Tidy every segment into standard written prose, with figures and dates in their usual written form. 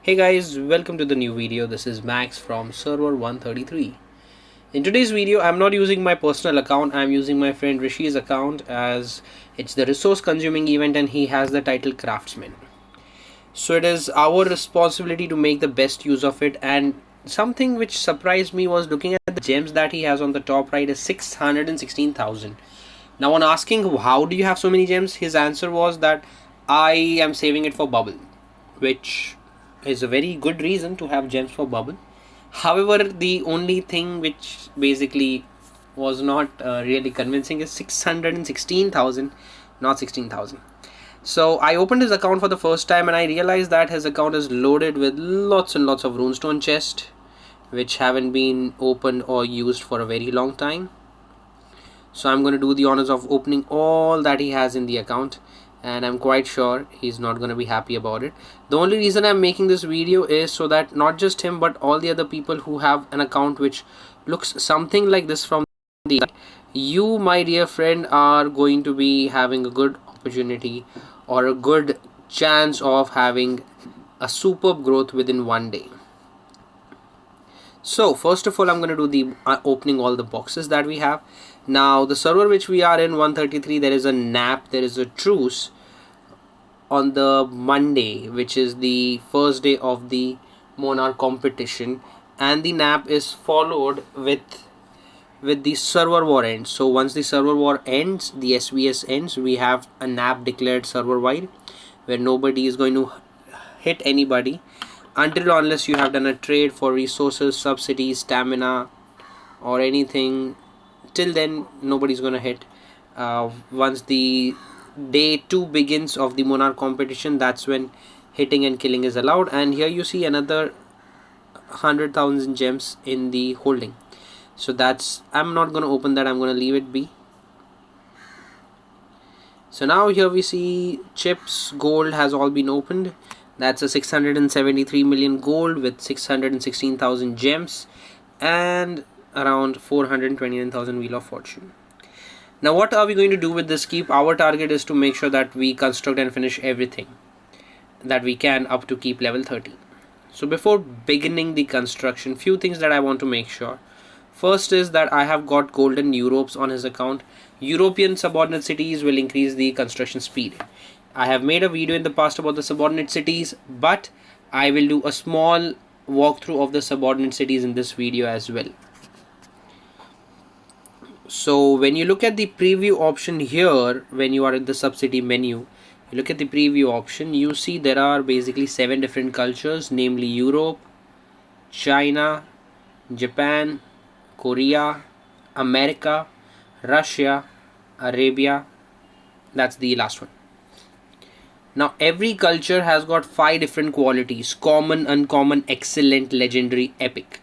Hey guys, welcome to the new video. This is Max from server 133. In today's video, I'm not using my personal account. I'm using my friend Rishi's account as it's the resource consuming event and he has the title Craftsman. So it is our responsibility to make the best use of it, and something which surprised me was looking at the gems that he has on the top right is 616,000. Now on asking how do you have so many gems, his answer was that I am saving it for bubble, which is a very good reason to have gems for bubble. However, the only thing which basically was not really convincing is 616,000, not 16,000. So I opened his account for the first time and I realized that his account is loaded with lots and lots of runestone chests which haven't been opened or used for a very long time. So I'm going to do the honors of opening all that he has in the account, and I'm quite sure he's not going to be happy about it. The only reason I'm making this video is so that not just him but all the other people who have an account which looks something like this from the inside, you my dear friend are going to be having a good opportunity or a good chance of having a superb growth within one day. So first of all, I'm going to do the opening all the boxes that we have. Now the server which we are in, 133, there is a nap, there is a truce on the Monday, which is the first day of the Monarch competition, and the nap is followed with the server war ends. So once the server war ends, the SVS ends, we have a nap declared server wide where nobody is going to hit anybody until or unless you have done a trade for resources, subsidies, stamina or anything. Till then nobody's gonna hit. Once the day 2 begins of the Monarch competition, that's when hitting and killing is allowed. And here you see another 100,000 gems in the holding. So that's, I'm not gonna open that, I'm gonna leave it be. So now here we see chips, gold has all been opened. That's a 673 million gold with 616,000 gems and around 429,000 wheel of fortune. Now what are we going to do with this keep? Our target is to make sure that we construct and finish everything that we can up to keep level 30. So before beginning the construction, few things that I want to make sure. First is that I have got golden Europes on his account. European subordinate cities will increase the construction speed. I have made a video in the past about the subordinate cities, but I will do a small walkthrough of the subordinate cities in this video as well. So when you look at the preview option here, when you are in the subsidy menu, you look at the preview option, you see there are basically 7 different cultures, namely Europe, China, Japan, Korea, America, Russia, Arabia. That's the last one. Now every culture has got 5 different qualities: common, uncommon, excellent, legendary, epic.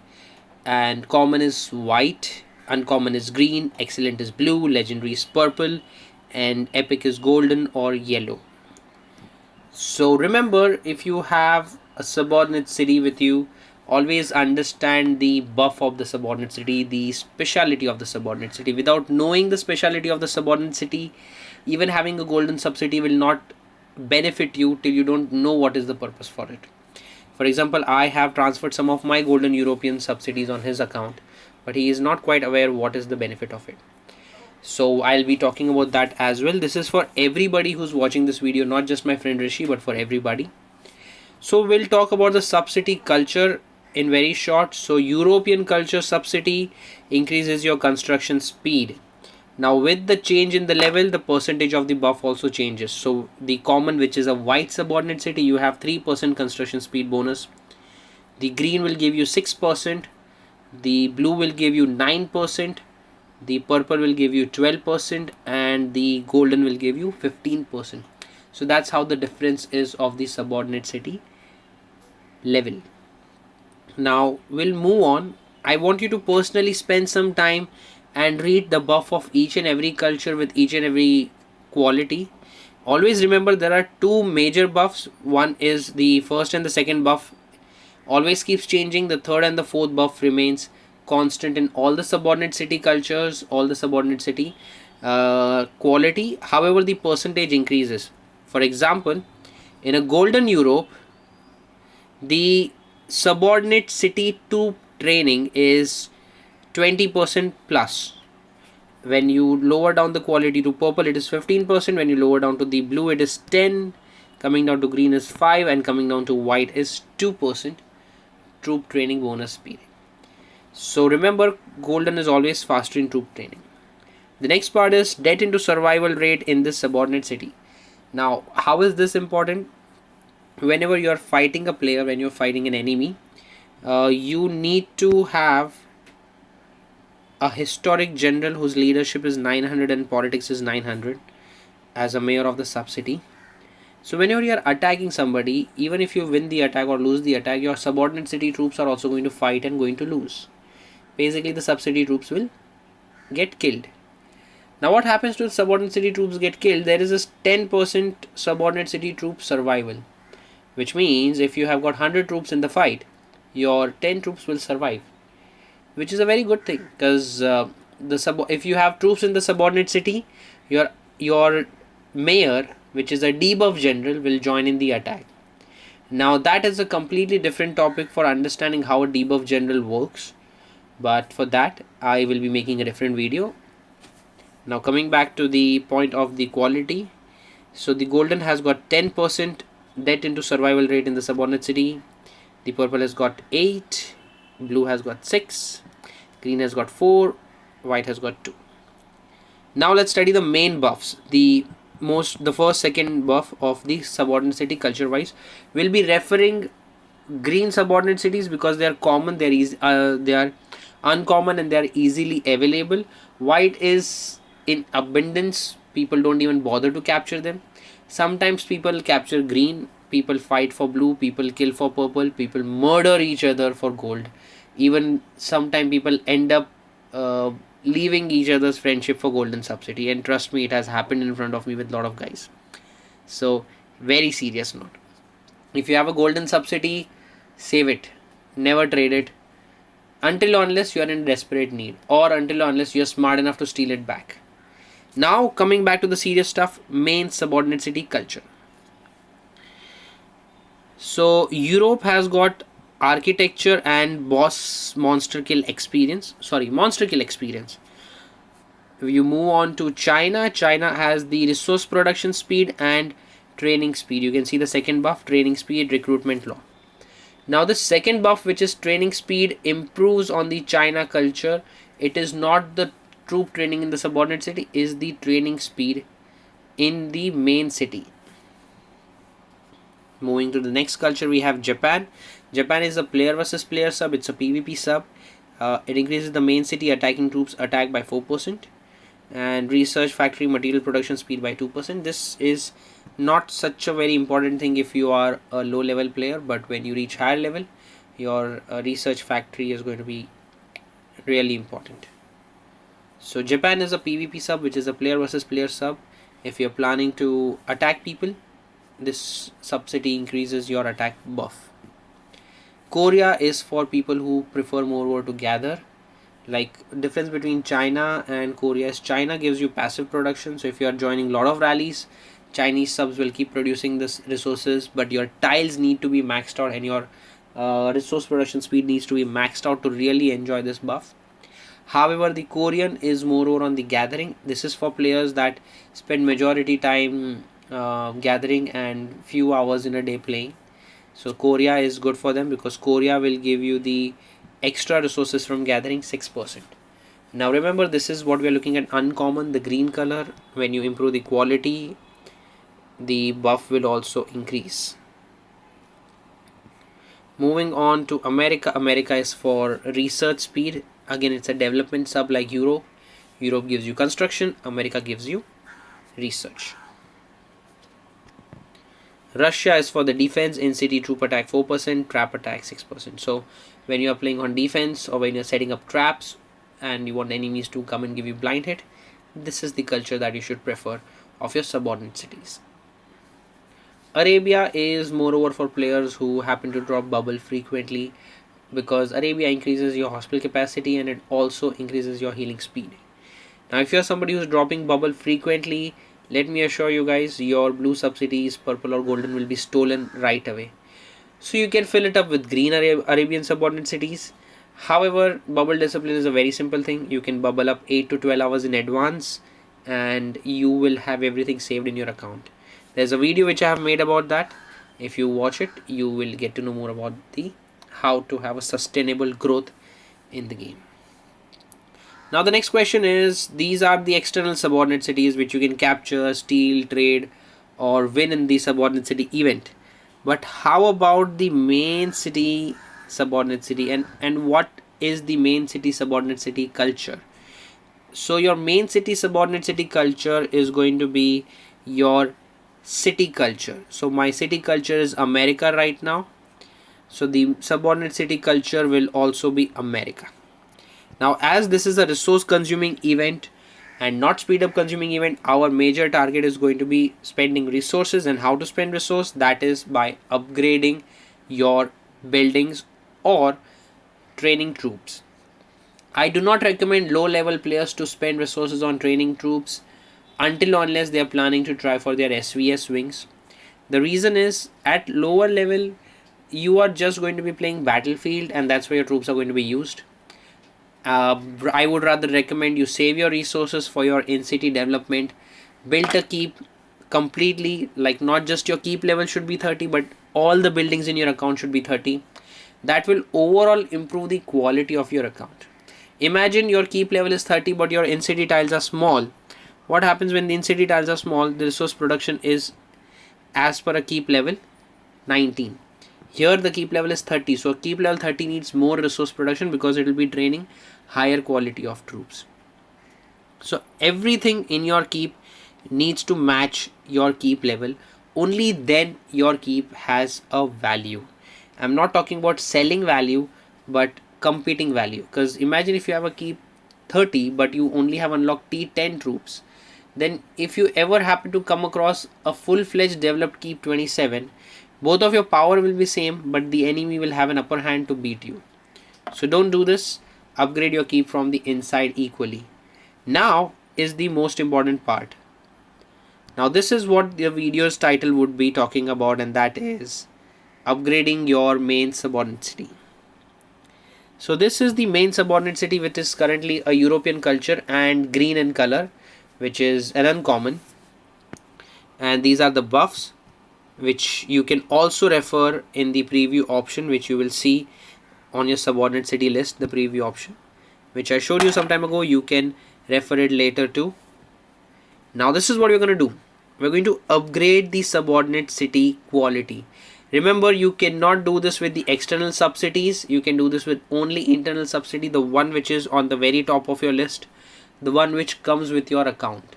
And common is white, uncommon is green, excellent is blue, legendary is purple, and epic is golden or yellow. So remember, if you have a subordinate city with you, always understand the buff of the subordinate city, the speciality of the subordinate city. Without knowing the speciality of the subordinate city, even having a golden subsidy will not benefit you till you don't know what is the purpose for it. For example, I have transferred some of my golden European subsidies on his account, but he is not quite aware what is the benefit of it. So I'll be talking about that as well. This is for everybody who's watching this video, not just my friend Rishi, but for everybody. So we'll talk about the subsidy culture in very short. So European culture subsidy increases your construction speed. Now with the change in the level, the percentage of the buff also changes. So the common, which is a white subordinate city, you have 3% construction speed bonus. The green will give you 6%. The blue will give you 9%. The purple will give you 12%. And the golden will give you 15%. So that's how the difference is of the subordinate city level. Now we'll move on. I want you to personally spend some time and read the buff of each and every culture with each and every quality. Always remember there are 2 major buffs. One is the first and the second buff always keeps changing. The third and the fourth buff remains constant in all the subordinate city cultures, all the subordinate city quality. However, the percentage increases. For example, in a golden Europe, The subordinate city troop training is 20% plus. When you lower down the quality to purple, it is 15%. When you lower down to the blue, it is 10. Coming down to green is 5, and coming down to white is 2% troop training bonus speed. So remember, golden is always faster in troop training. The next part is death into survival rate in this subordinate city. Now, how is this important? Whenever you are fighting a player, when you're fighting an enemy, you need to have a historic general whose leadership is 900 and politics is 900 as a mayor of the sub-city. So whenever you are attacking somebody, even if you win the attack or lose the attack, your subordinate city troops are also going to fight and going to lose. Basically, the sub-city troops will get killed. Now what happens to the subordinate city troops get killed? There is a 10% subordinate city troop survival, which means if you have got 100 troops in the fight, your 10 troops will survive, which is a very good thing, because if you have troops in the subordinate city, your mayor, which is a debuff general, will join in the attack. Now that is a completely different topic for understanding how a debuff general works, but for that I will be making a different video. Now coming back to the point of the quality, so the golden has got 10% death into survival rate in the subordinate city, the purple has got 8, blue has got 6, green has got 4, white has got 2. Now let's study the main buffs. The first second buff of the subordinate city culture wise will be referring green subordinate cities because they are common, they are uncommon, and they are easily available. White is in abundance, people don't even bother to capture them. Sometimes people capture green, people fight for blue, people kill for purple, people murder each other for gold. Even sometimes people end up leaving each other's friendship for golden sub-city, and trust me, it has happened in front of me with a lot of guys. So very serious note, if you have a golden sub-city, save it, never trade it until unless you are in desperate need, or until unless you are smart enough to steal it back. Now coming back to the serious stuff, main subordinate city culture. So Europe has got architecture and monster kill experience. If you move on to China, China has the resource production speed and training speed. You can see the second buff, training speed, recruitment law. Now the second buff, which is training speed, improves on the China culture. It is not the troop training in the subordinate city, is the training speed in the main city. Moving to the next culture, we have Japan. Japan is a player versus player sub. It's a PvP sub. It increases the main city attacking troops attack by 4% and research factory material production speed by 2%. This is not such a very important thing if you are a low level player, but when you reach higher level, your research factory is going to be really important. So Japan is a PvP sub, which is a player versus player sub. If you're planning to attack people, this sub-city increases your attack buff. Korea is for people who prefer more to gather. Like, difference between China and Korea is China gives you passive production. So if you are joining a lot of rallies, Chinese subs will keep producing this resources, but your tiles need to be maxed out and your resource production speed needs to be maxed out to really enjoy this buff. However, the Korean is more on the gathering. This is for players that spend majority time gathering and few hours in a day playing. So Korea is good for them because Korea will give you the extra resources from gathering 6%. Now remember, this is what we are looking at, uncommon, the green color. When you improve the quality, the buff will also increase. Moving on to America. America is for research speed. Again, it's a development sub like Europe. Europe gives you construction, America gives you research. Russia is for the defense, in city troop attack 4%, trap attack 6%. So when you are playing on defense or when you're setting up traps and you want enemies to come and give you blind hit, this is the culture that you should prefer of your subordinate cities. Arabia is moreover for players who happen to drop bubble frequently, because Arabia increases your hospital capacity and it also increases your healing speed. Now if you're somebody who's dropping bubble frequently, let me assure you guys, your blue subsidies, purple or golden, will be stolen right away. So you can fill it up with green Arabian subordinate cities. However, bubble discipline is a very simple thing. You can bubble up 8 to 12 hours in advance and you will have everything saved in your account. There's a video which I have made about that. If you watch it, you will get to know more about the how to have a sustainable growth in the game. Now the next question is, these are the external subordinate cities which you can capture, steal, trade or win in the subordinate city event. But how about the main city subordinate city, and what is the main city subordinate city culture? So your main city subordinate city culture is going to be your city culture. So my city culture is America right now. So the subordinate city culture will also be America. Now as this is a resource consuming event and not speed up consuming event, our major target is going to be spending resources. And how to spend resource? That is by upgrading your buildings or training troops. I do not recommend low level players to spend resources on training troops until or unless they are planning to try for their SVS wings. The reason is, at lower level you are just going to be playing battlefield and that's where your troops are going to be used. I would rather recommend you save your resources for your in-city development. Build a keep completely, like not just your keep level should be 30 but all the buildings in your account should be 30. That will overall improve the quality of your account. Imagine your keep level is 30 but your in-city tiles are small. What happens when the in-city tiles are small? The resource production is as per a keep level 19. Here the keep level is 30, so keep level 30 needs more resource production because it will be training higher quality of troops. So everything in your keep needs to match your keep level. Only then your keep has a value. I'm not talking about selling value but competing value, because imagine if you have a keep 30 but you only have unlocked T10 troops, then if you ever happen to come across a full-fledged developed keep 27, both of your power will be same but the enemy will have an upper hand to beat you. So don't do this. Upgrade your keep from the inside equally. Now is the most important part. Now this is what the video's title would be talking about, and that is upgrading your main subordinate city. So this is the main subordinate city, which is currently a European culture and green in color, which is an uncommon. And these are the buffs, which you can also refer in the preview option, which you will see on your subordinate city list. The preview option which I showed you some time ago, you can refer it later too. Now this is what we're going to do. We're going to upgrade the subordinate city quality. Remember, you cannot do this with the external subcities. You can do this with only internal subcity, the one which is on the very top of your list, the one which comes with your account.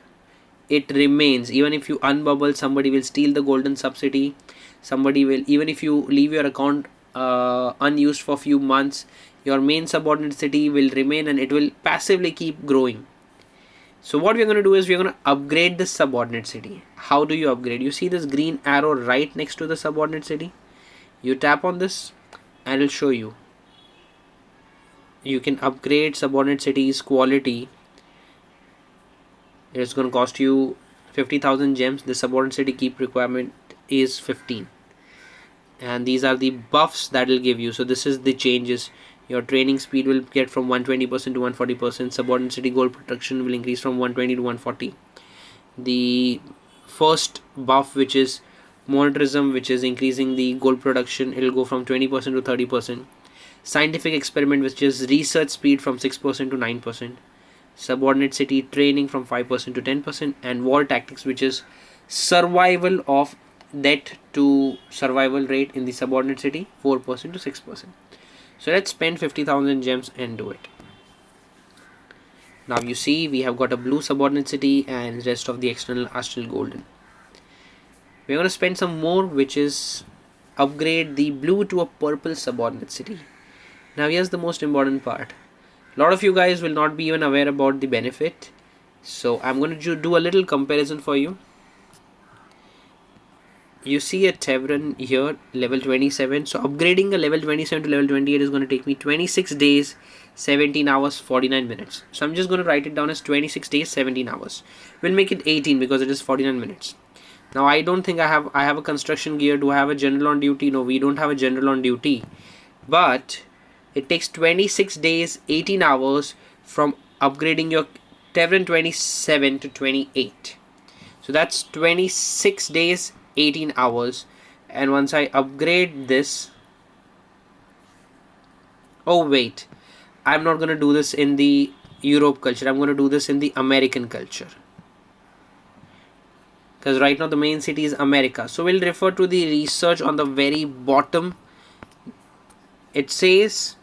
It remains. Even if you unbubble, somebody will steal the golden subsidy. Somebody will, even if you leave your account unused for a few months, your main subordinate city will remain and it will passively keep growing. So what we're going to do is we're going to upgrade the subordinate city. How do you upgrade? You see this green arrow right next to the subordinate city? You tap on this and it'll show you. You can upgrade subordinate cities quality. It's going to cost you 50,000 gems. The subordinate city keep requirement is 15. And these are the buffs that will give you. So this is the changes. Your training speed will get from 120% to 140%. Subordinate city gold production will increase from 120 to 140. The first buff, which is monetarism, which is increasing the gold production, it will go from 20% to 30%. Scientific experiment, which is research speed, from 6% to 9%. Subordinate city training from 5% to 10%. And war tactics, which is survival of debt to survival rate in the subordinate city, 4% to 6%. So let's spend 50,000 gems and do it. Now you see we have got a blue subordinate city and rest of the external are still golden. We're going to spend some more, which is upgrade the blue to a purple subordinate city. Now here's the most important part. A lot of you guys will not be even aware about the benefit. So I'm going to do a little comparison for you. You see a tavern here, level 27. So upgrading a level 27 to level 28 is going to take me 26 days, 17 hours, 49 minutes. So I'm just going to write it down as 26 days, 17 hours. We'll make it 18 because it is 49 minutes. Now I don't think I have a construction gear. Do I have a general on duty? No, we don't have a general on duty. But it takes 26 days, 18 hours from upgrading your Tevran 27 to 28. So that's 26 days, 18 hours. And once I upgrade this, oh wait, I'm not going to do this in the Europe culture. I'm going to do this in the American culture, because right now the main city is America. So we'll refer to the research on the very bottom. It says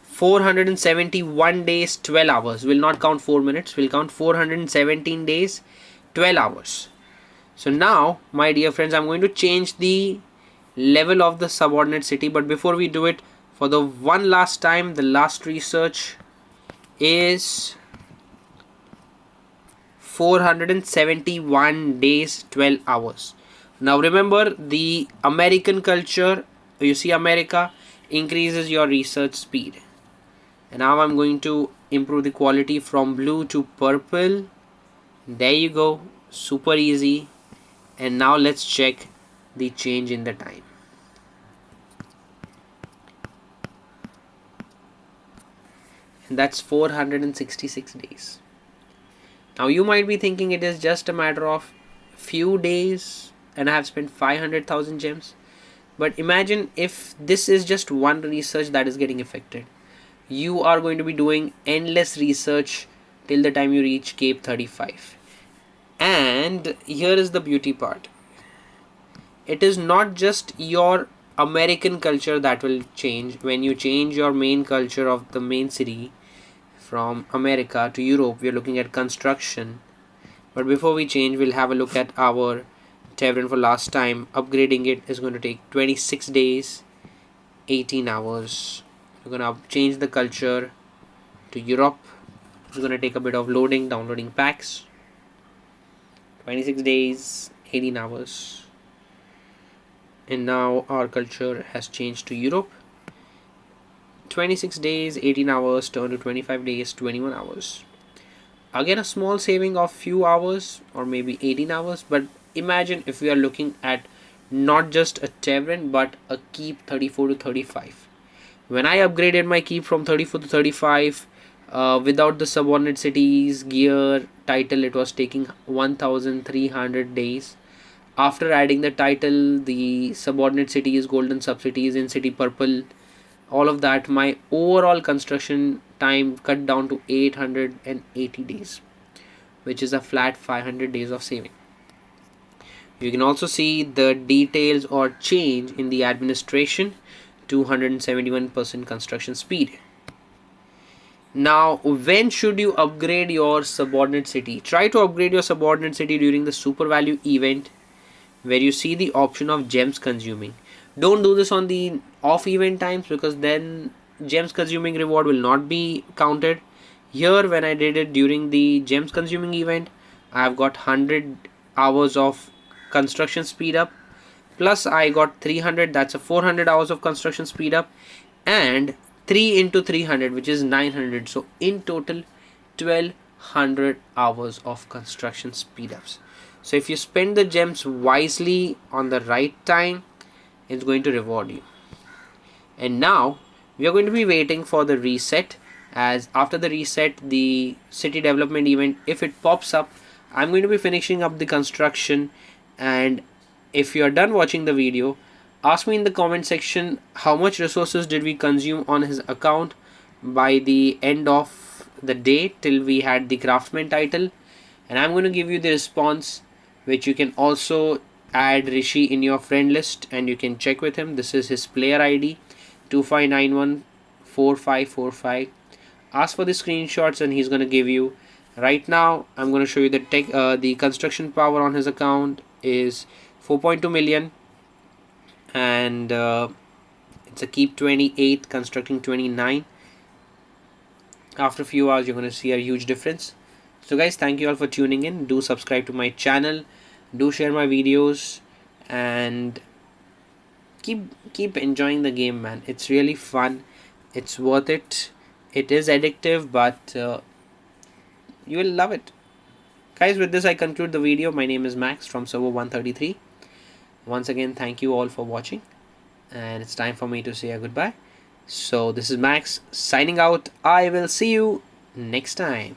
471 days, 12 hours. We'll not count 4 minutes. We'll count 417 days, 12 hours. So now, my dear friends, I'm going to change the level of the subordinate city. But before we do it, for the one last time, the last research is 471 days, 12 hours. Now remember, the American culture, you see America, increases your research speed. And now I'm going to improve the quality from blue to purple. There you go, super easy. And now let's check the change in the time. And that's 466 days. Now you might be thinking it is just a matter of few days and I have spent 500,000 gems. But imagine if this is just one research that is getting affected. You are going to be doing endless research till the time you reach Cape 35. And here is the beauty part. It is not just your American culture that will change. When you change your main culture of the main city from America to Europe, we are looking at construction. But before we change, we'll have a look at our Tavern for last time. Upgrading it is going to take 26 days, 18 hours. We're going to change the culture to Europe. It's going to take a bit of loading, downloading packs. 26 days, 18 hours. And now our culture has changed to Europe. 26 days, 18 hours turned to 25 days, 21 hours. Again, a small saving of few hours or maybe 18 hours. But imagine if we are looking at not just a tavern but a keep 34 to 35. When I upgraded my keep from 34 to 35, without the subordinate cities, gear, title, it was taking 1300 days. After adding the title, the subordinate cities, golden subcities, in city purple, all of that, my overall construction time cut down to 880 days, which is a flat 500 days of saving. You can also see the details or change in the administration, 271% construction speed. Now, when should you upgrade your subordinate city? Try to upgrade your subordinate city during the super value event, where you see the option of gems consuming. Don't do this on the off event times, because then gems consuming reward will not be counted. Here, when I did it during the gems consuming event, I have got 100 hours of construction speed up, plus I got 300, that's a 400 hours of construction speed up, and 3 into 300, which is 900. So in total 1200 hours of construction speed ups. So if you spend the gems wisely on the right time, it's going to reward you. And now we are going to be waiting for the reset, as after the reset, the city development event, if it pops up, I'm going to be finishing up the construction. And if you are done watching the video, ask me in the comment section how much resources did we consume on his account by the end of the day till we had the craftsman title, and I'm going to give you the response, which you can also add Rishi in your friend list and you can check with him. This is his player ID 25914545. Ask for the screenshots and he's going to give you. Right now I'm going to show you the construction power on his account is 4.2 million, and it's a keep 28, constructing 29. After a few hours you're going to see a huge difference. So guys, thank you all for tuning in. Do subscribe to my channel, do share my videos, and keep enjoying the game, man. It's really fun, it's worth it. It is addictive, but you will love it. Guys, with this I conclude the video. My name is Max from Server 133. Once again, thank you all for watching, and it's time for me to say a goodbye. So this is Max signing out. I will see you next time.